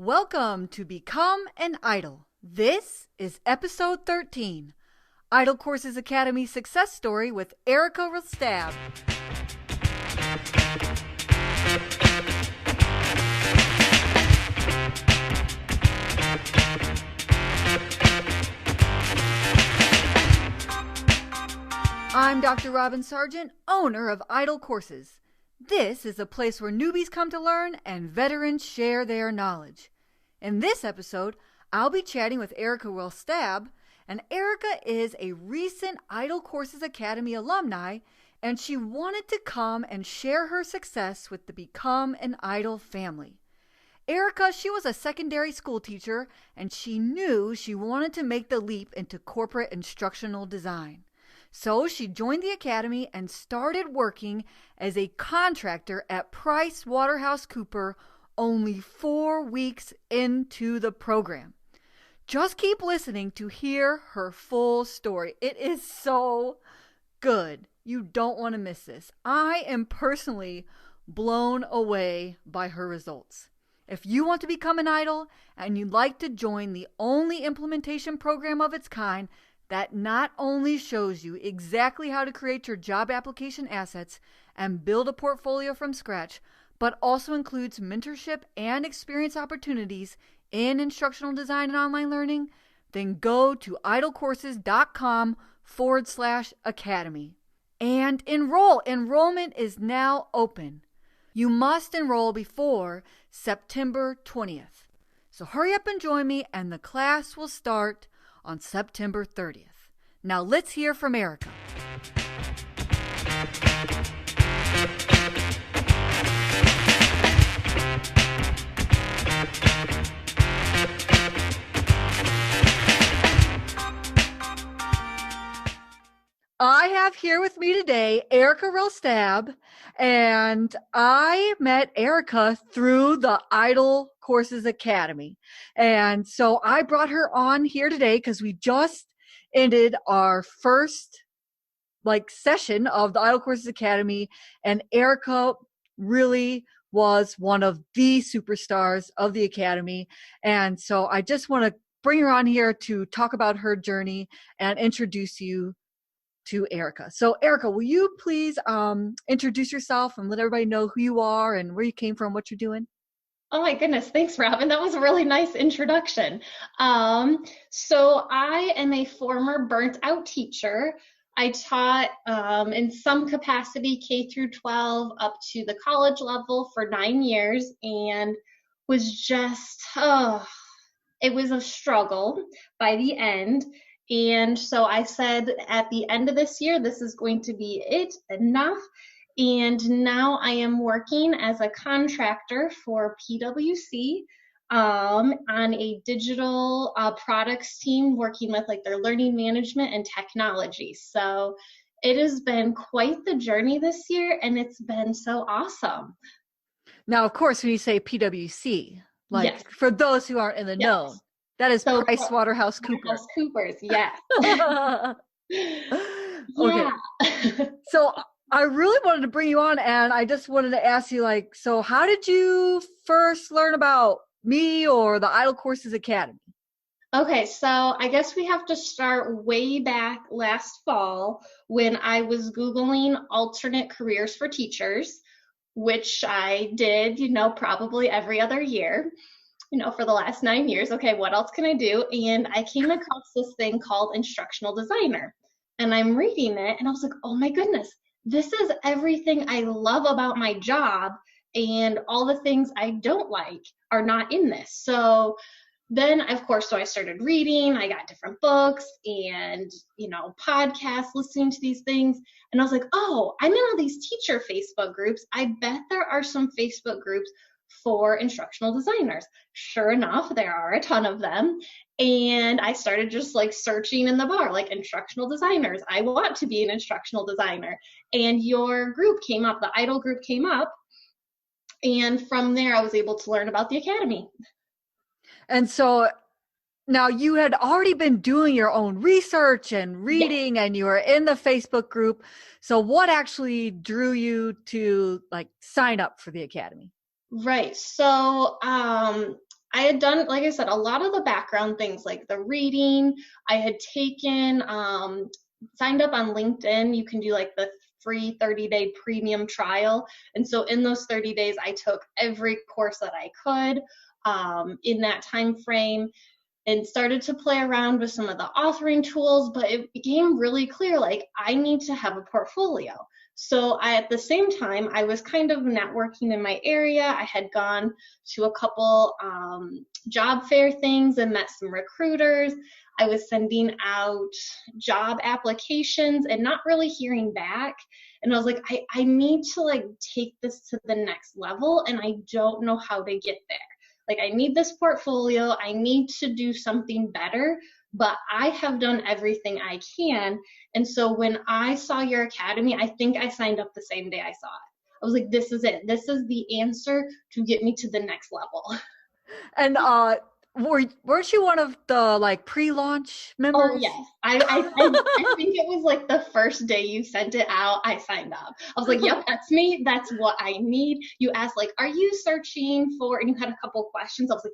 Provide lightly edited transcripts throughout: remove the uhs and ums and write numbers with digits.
Welcome to Become an Idol. This is episode 13, Idol Courses Academy Success Story with Erika Rellstab. I'm Dr. Robin Sargent, owner of Idol Courses. This is a place where newbies come to learn and veterans share their knowledge. In this episode, I'll be chatting with Erika Rellstab, and Erika is a recent Idol Courses Academy alumni, and she wanted to come and share her success with the Become an Idol family. Erika, she was a secondary school teacher, and she knew she wanted to make the leap into corporate instructional design. So she joined the academy and started working as a contractor at Price Waterhouse Cooper only 4 weeks into the program. Just keep listening to hear her full story. It is so good. You don't want to miss this. I am personally blown away by her results. If you want to become an idol and you'd like to join the only implementation program of its kind that not only shows you exactly how to create your job application assets and build a portfolio from scratch, but also includes mentorship and experience opportunities in instructional design and online learning, then go to idolcourses.com/academy and enroll. Enrollment is now open. You must enroll before September 20th. So hurry up and join me, and the class will start on September 30th. Now let's hear from Erika. I have here with me today Erika Rellstab, and I met Erika through the Idol Courses Academy. And so I brought her on here today because we just ended our first session of the Idol Courses Academy, and Erika really was one of the superstars of the Academy. And so I just want to bring her on here to talk about her journey and introduce you to Erika. So Erika, will you please introduce yourself and let everybody know who you are and where you came from, what you're doing? Oh my goodness, thanks, Robin. That was a really nice introduction. So I am a former burnt out teacher. I taught in some capacity K through 12 up to the college level for 9 years, and was just, it was a struggle by the end. And so I said at the end of this year, this is going to be it, enough. And now I am working as a contractor for PwC on a digital products team, working with their learning management and technology. So it has been quite the journey this year, and it's been so awesome. Now, of course, when you say PwC, yes. For those who aren't in the know, that is so Price Waterhouse Cooper. Coopers, yes. Okay. So I really wanted to bring you on, and I just wanted to ask you, so how did you first learn about me or the Idol Courses Academy? Okay, so I guess we have to start way back last fall when I was Googling alternate careers for teachers, which I did, probably every other year, for the last 9 years. Okay, what else can I do? And I came across this thing called Instructional Designer, and I'm reading it, and I was like, oh my goodness, this is everything I love about my job, and all the things I don't like are not in this. So then, of course, I started reading. I got different books and, podcasts, listening to these things. And I was like, oh, I'm in all these teacher Facebook groups. I bet there are some Facebook groups for instructional designers. Sure enough, there are a ton of them. And I started just searching in the bar, instructional designers. I want to be an instructional designer. And your group came up, the Idol group came up. And from there, I was able to learn about the Academy. And so now you had already been doing your own research and reading, and you were in the Facebook group. So what actually drew you to sign up for the Academy? Right. So I had done, like I said, a lot of the background things like the reading. I had taken, signed up on LinkedIn. You can do like the free 30-day premium trial. And so in those 30 days, I took every course that I could in that time frame and started to play around with some of the authoring tools, but it became really clear, like, I need to have a portfolio. So at the same time, I was kind of networking in my area. I had gone to a couple job fair things and met some recruiters. I was sending out job applications and not really hearing back. And I was like, I need to like take this to the next level, and I don't know how to get there. Like, I need this portfolio. I need to do something better, but I have done everything I can. And so when I saw your academy, I think I signed up the same day I saw it. I was like, this is it. This is the answer to get me to the next level. And weren't you one of the like pre-launch Oh members? yes, I think it was like the first day you sent it out, I signed up. I was like, yep, that's me. That's what I need. You asked like, are you searching for? And you had a couple questions. I was like,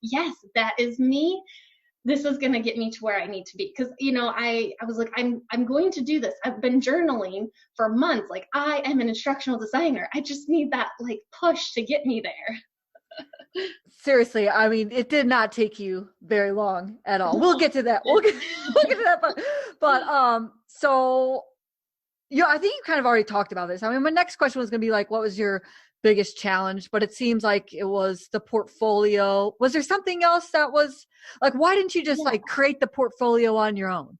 yes, that is me. This is gonna get me to where I need to be. Because I was like, I'm going to do this. I've been journaling for months. Like, I am an instructional designer. I just need that like push to get me there. Seriously, I mean, it did not take you very long at all. We'll get to that. We'll get to that. So yeah, I think you kind of already talked about this. I mean, my next question was going to be like, what was your biggest challenge? But it seems like it was the portfolio. Was there something else that was like, why didn't you just like create the portfolio on your own?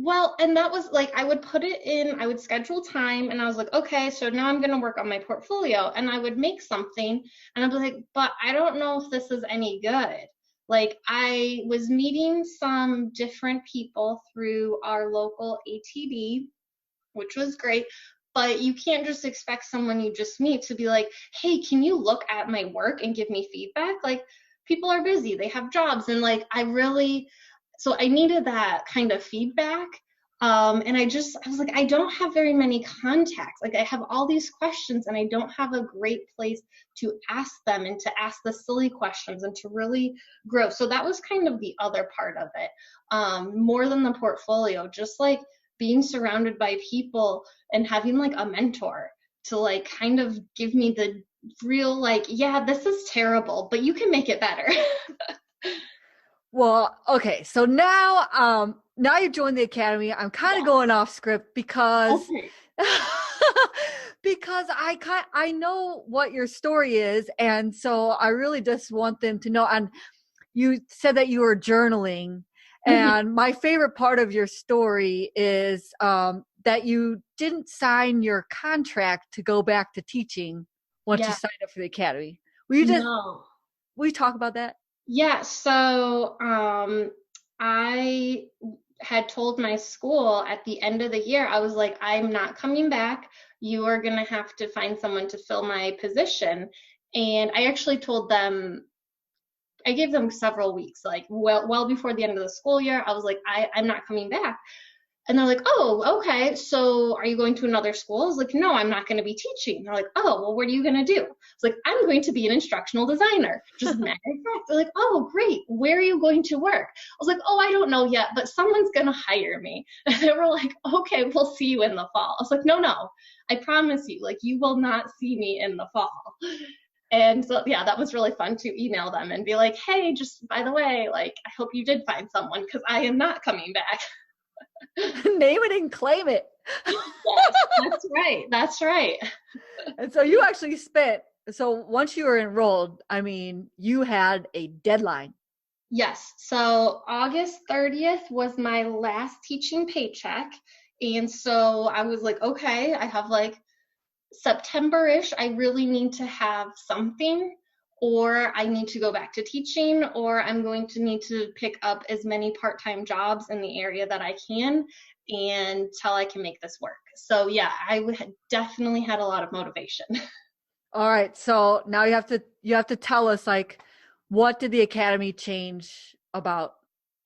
Well, and that was like, I would put it in, I would schedule time, and I was like, okay, so now I'm going to work on my portfolio. And I would make something, and I'd be like, but I don't know if this is any good. Like, I was meeting some different people through our local ATD, which was great. But you can't just expect someone you just meet to be like, hey, can you look at my work and give me feedback? Like, people are busy, they have jobs. And like, so I needed that kind of feedback. And I was like, I don't have very many contacts. Like, I have all these questions and I don't have a great place to ask them and to ask the silly questions and to really grow. So that was kind of the other part of it. More than the portfolio, just like being surrounded by people and having like a mentor to like kind of give me the real, like, yeah, this is terrible, but you can make it better. Well, okay. So now you've joined the academy. I'm kind of going off script because Okay. because I know what your story is, and so I really just want them to know. And you said that you were journaling, and my favorite part of your story is that you didn't sign your contract to go back to teaching once you Yeah. signed up for the academy. No. Will you talk about that? Yeah, so I had told my school at the end of the year, I was like, I'm not coming back. You are going to have to find someone to fill my position. And I actually told them, I gave them several weeks, like well before the end of the school year. I was like, I'm not coming back. And they're like, oh, okay. So are you going to another school? I was like, no, I'm not going to be teaching. They're like, oh, well, what are you going to do? I was like, I'm going to be an instructional designer. Just matter of fact. They're like, oh, great. Where are you going to work? I was like, oh, I don't know yet, but someone's going to hire me. And they were like, okay, we'll see you in the fall. I was like, no, I promise you, like, you will not see me in the fall. And so, yeah, that was really fun to email them and be like, hey, just by the way, like, I hope you did find someone because I am not coming back. Name it and claim it. Yes, that's right. That's right. And so you actually so once you were enrolled, I mean, you had a deadline. Yes. So August 30th was my last teaching paycheck. And so I was like, okay, I have like September-ish. I really need to have something, or I need to go back to teaching, or I'm going to need to pick up as many part-time jobs in the area that I can until I can make this work. So yeah, definitely had a lot of motivation. All right. So now you have to tell us, like, what did the academy change about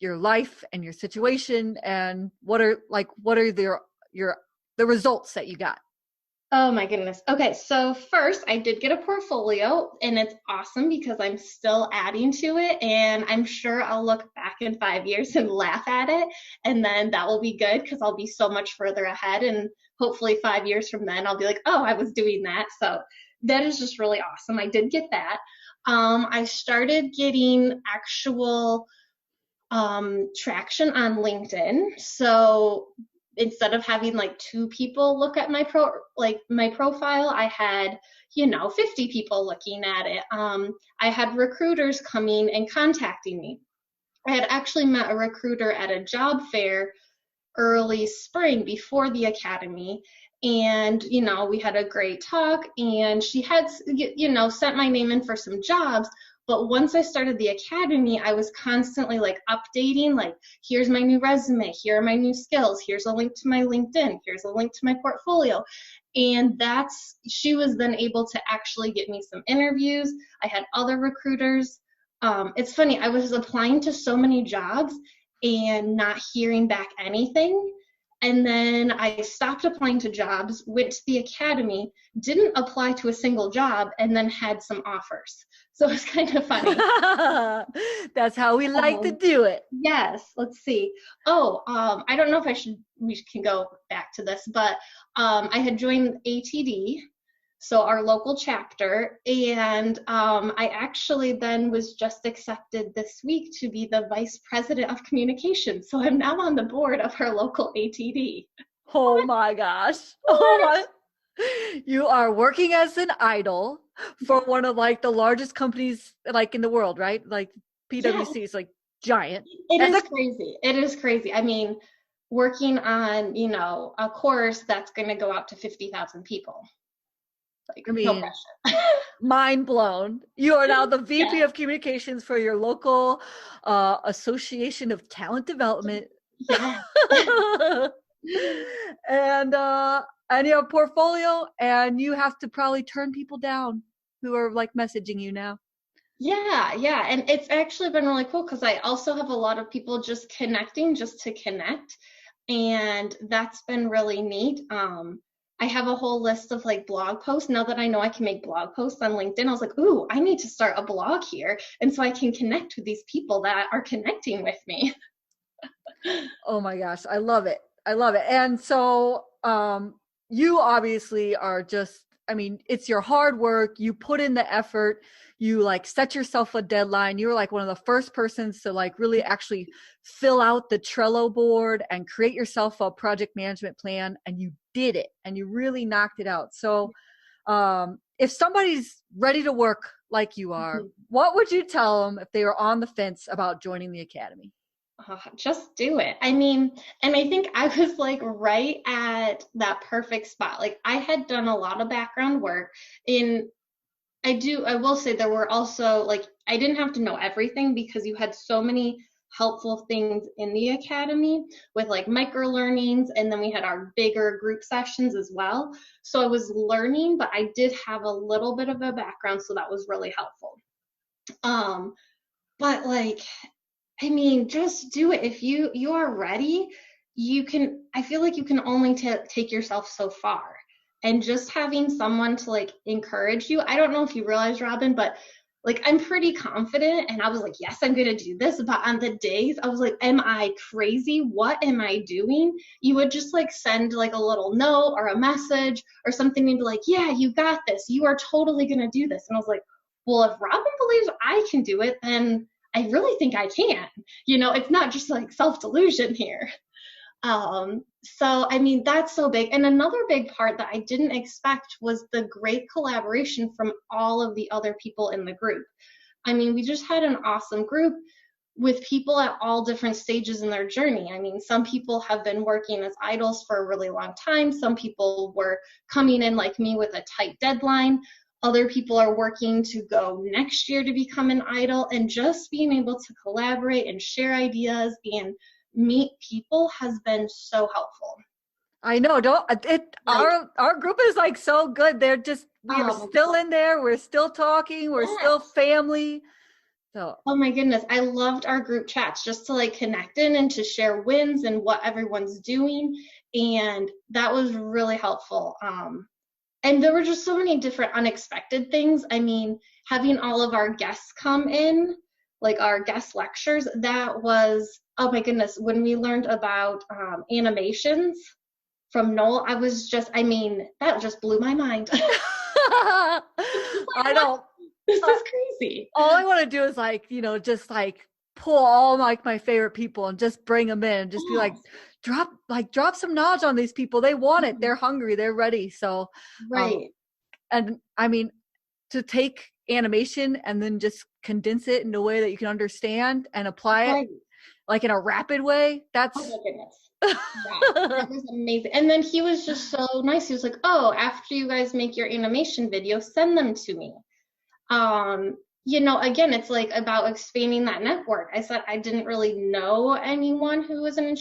your life and your situation, and what are the results that you got? Oh my goodness. Okay, so first I did get a portfolio and it's awesome because I'm still adding to it and I'm sure I'll look back in 5 years and laugh at it and then that will be good because I'll be so much further ahead and hopefully 5 years from then I'll be like, oh, I was doing that. So that is just really awesome. I did get that. I started getting actual traction on LinkedIn. So instead of having like two people look at my profile, I had 50 people looking at it. I had recruiters coming and contacting me. I had actually met a recruiter at a job fair early spring before the academy, and we had a great talk and she had sent my name in for some jobs. But once I started the academy, I was constantly like updating, like, here's my new resume, here are my new skills, here's a link to my LinkedIn, here's a link to my portfolio. And she was then able to actually get me some interviews. I had other recruiters. It's funny, I was applying to so many jobs and not hearing back anything. And then I stopped applying to jobs, went to the academy, didn't apply to a single job, and then had some offers. So it's kind of funny. That's how we like to do it. Yes, let's see. Oh, I don't know if we can go back to this, but I had joined ATD, so our local chapter, and I actually then was just accepted this week to be the vice president of communications. So I'm now on the board of our local ATD. Oh my gosh. Oh my. You are working as an idol for one of like the largest companies like in the world, right? Like PwC is like giant. It is crazy. It is crazy. I mean, working on, a course that's going to go out to 50,000 people. Like, I mean, no pressure. Mind blown. You are now the VP of communications for your local Association of Talent Development. Yeah. And you have a portfolio, and you have to probably turn people down who are like messaging you now. Yeah. And it's actually been really cool because I also have a lot of people just connecting just to connect. And that's been really neat. I have a whole list of like blog posts. Now that I know I can make blog posts on LinkedIn, I was like, ooh, I need to start a blog here. And so I can connect with these people that are connecting with me. Oh my gosh, I love it. I love it. And so you obviously are just, I mean, it's your hard work. You put in the effort. You like set yourself a deadline. You were like one of the first persons to like really actually fill out the Trello board and create yourself a project management plan. And you did it and you really knocked it out. So if somebody's ready to work like you are, what would you tell them if they were on the fence about joining the academy? Just do it. I mean, and I think I was like right at that perfect spot. Like I had done a lot of background work I will say there were also like, I didn't have to know everything because you had so many helpful things in the academy with like micro learnings. And then we had our bigger group sessions as well. So I was learning, but I did have a little bit of a background. So that was really helpful. But like, I mean, just do it. If you are ready, I feel like you can only take yourself so far. And just having someone to like encourage you. I don't know if you realize, Robin, but like I'm pretty confident and I was like, yes, I'm going to do this. But on the days I was like, am I crazy? What am I doing? You would just like send like a little note or a message or something and be like, yeah, you got this. You are totally going to do this. And I was like, well, if Robin believes I can do it, then I really think I can. It's not just like self-delusion here. So, I mean, that's so big. And another big part that I didn't expect was the great collaboration from all of the other people in the group. I mean, we just had an awesome group with people at all different stages in their journey. I mean, some people have been working as idols for a really long time. Some people were coming in like me with a tight deadline. Other people are working to go next year to become an idol, and just being able to collaborate and share ideas and meet people has been so helpful. I know. Our group is like so good. They're just, we are still in there. We're still talking. We're still family. So. Oh my goodness. I loved our group chats just to like connect in and to share wins and what everyone's doing. And that was really helpful. And there were just so many different unexpected things. I mean, having all of our guests come in, like our guest lectures, that was, oh my goodness, when we learned about animations from Noel, I was just, I mean, that just blew my mind. I know. This is crazy. All I want to do is like, just like pull all like my favorite people and just bring them in and just be like, drop some knowledge on these people. They want it. They're hungry. They're ready. So, Right. And I mean, to take animation and then just condense it in a way that you can understand and apply it like in a rapid way. That's, oh my goodness. Yeah, that was amazing. And then he was just so nice. He was like, oh, after you guys make your animation video, send them to me. Again, it's like about expanding that network. I said I didn't really know anyone who was an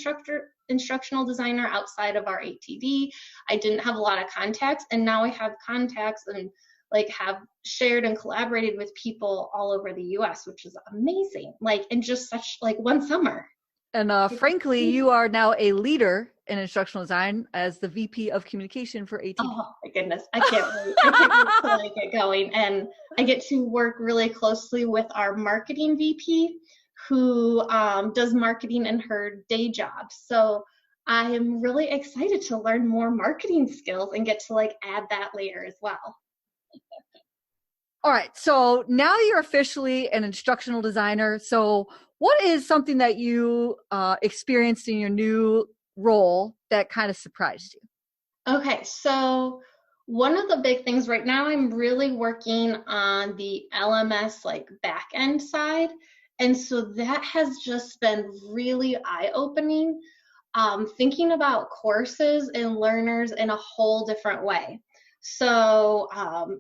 instructional designer outside of our ATD. I didn't have a lot of contacts, and now I have contacts and like have shared and collaborated with people all over the US, which is amazing. Like in just such like one summer. And frankly, you are now a leader in instructional design as the VP of communication for ATD. Oh my goodness, I can't wait. I can't wait to get going. And I get to work really closely with our marketing VP who does marketing in her day job. So I am really excited to learn more marketing skills and get to like add that layer as well. All right, so now you're officially an instructional designer. So what is something that you experienced in your new role that kind of surprised you? Okay, so one of the big things right now, I'm really working on the LMS like back end side. And so that has just been really eye-opening, thinking about courses and learners in a whole different way. So,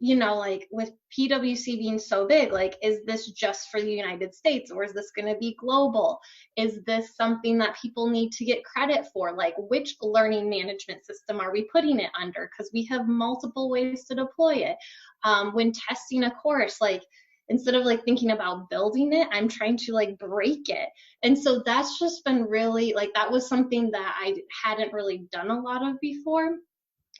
like with PwC being so big, like, is this just for the United States or is this going to be global? Is this something that people need to get credit for? Like, which learning management system are we putting it under? Because we have multiple ways to deploy it. When testing a course, like, instead of like thinking about building it, I'm trying to like break it. And so that's just been really like, that was something that I hadn't really done a lot of before.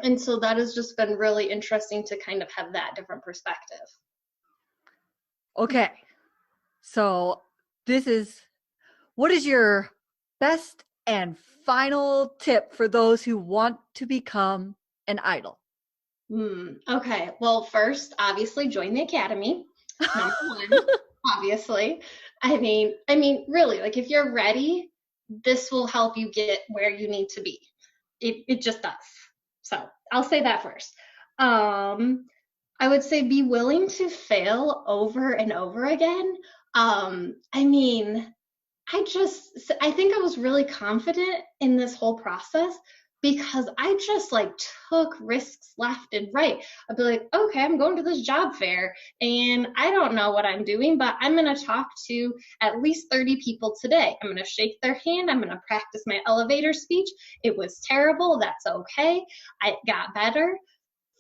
And so that has just been really interesting to kind of have that different perspective. Okay. So what is your best and final tip for those who want to become an idol? Okay. Well, first, obviously join the academy. Number one, obviously. I mean, really, like if you're ready, this will help you get where you need to be. It just does. So I'll say that first. I would say be willing to fail over and over again. I think I was really confident in this whole process because I just like took risks left and right. I'd be like, okay, I'm going to this job fair and I don't know what I'm doing, but I'm going to talk to at least 30 people today. I'm going to shake their hand. I'm going to practice my elevator speech. It was terrible. That's okay. I got better.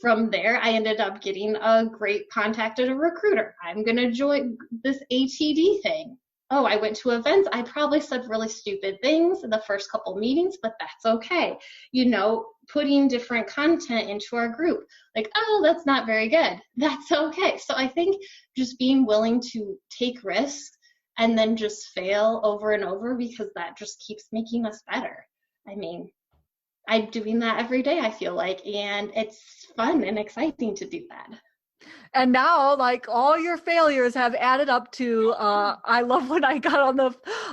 From there, I ended up getting a great contact at a recruiter. I'm going to join this ATD thing. Oh, I went to events. I probably said really stupid things in the first couple meetings, but that's okay. Putting different content into our group. Like, oh, that's not very good. That's okay. So I think just being willing to take risks and then just fail over and over because that just keeps making us better. I'm doing that every day, I feel like, and it's fun and exciting to do that. And now, like, all your failures have added up to, I love when I got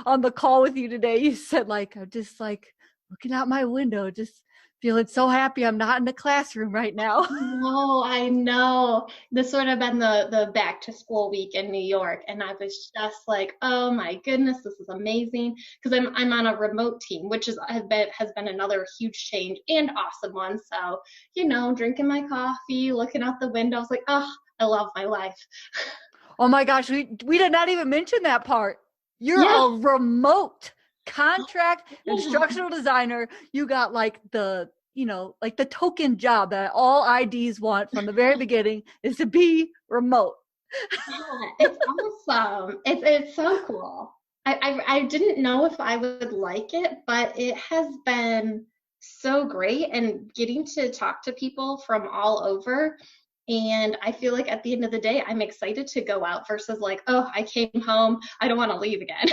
on the call with you today, you said, like, I'm just like looking out my window, just feeling so happy I'm not in the classroom right now. No, I know. This would have been the back to school week in New York, and I was just like, oh my goodness, this is amazing. Because I'm on a remote team, which has been another huge change and awesome one. So, drinking my coffee, looking out the window, I was like, oh, I love my life. Oh my gosh, we did not even mention that part. You're a remote contract instructional designer. You got like the token job that all IDs want from the very beginning is to be remote. Yeah, it's awesome. It's so cool. I didn't know if I would like it, but it has been so great, and getting to talk to people from all over. And I feel like at the end of the day, I'm excited to go out versus like, oh, I came home, I don't want to leave again.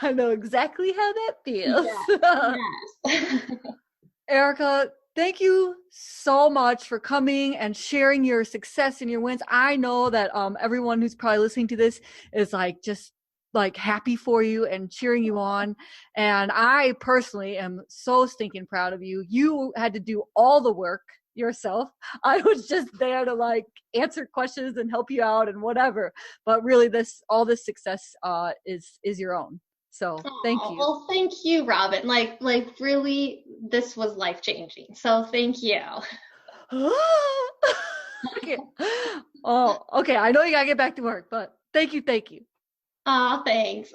I know exactly how that feels. Yes. Erika, thank you so much for coming and sharing your success and your wins. I know that everyone who's probably listening to this is like just like happy for you and cheering you on. And I personally am so stinking proud of you. You had to do all the work yourself. I was just there to like answer questions and help you out and whatever. But really all this success is your own. So thank you. Well, thank you, Robin. Like really, this was life changing. So thank you. Okay. Oh, okay. I know you gotta get back to work, but thank you. Thanks. All right.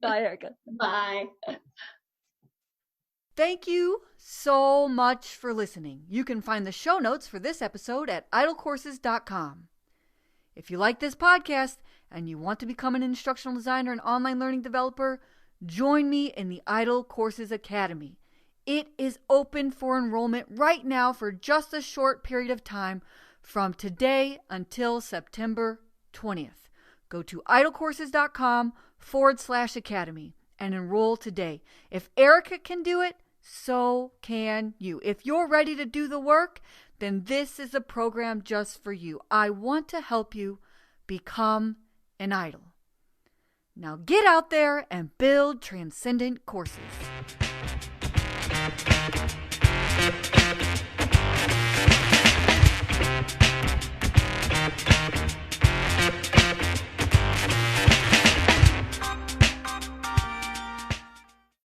Bye, Erika. Bye. Thank you so much for listening. You can find the show notes for this episode at idlecourses.com. If you like this podcast and you want to become an instructional designer and online learning developer, join me in the Idle Courses Academy. It is open for enrollment right now for just a short period of time from today until September 20th. Go to idlecourses.com/academy and enroll today. If Erika can do it, so can you. If you're ready to do the work, then this is a program just for you. I want to help you become an idol. Now get out there and build transcendent courses.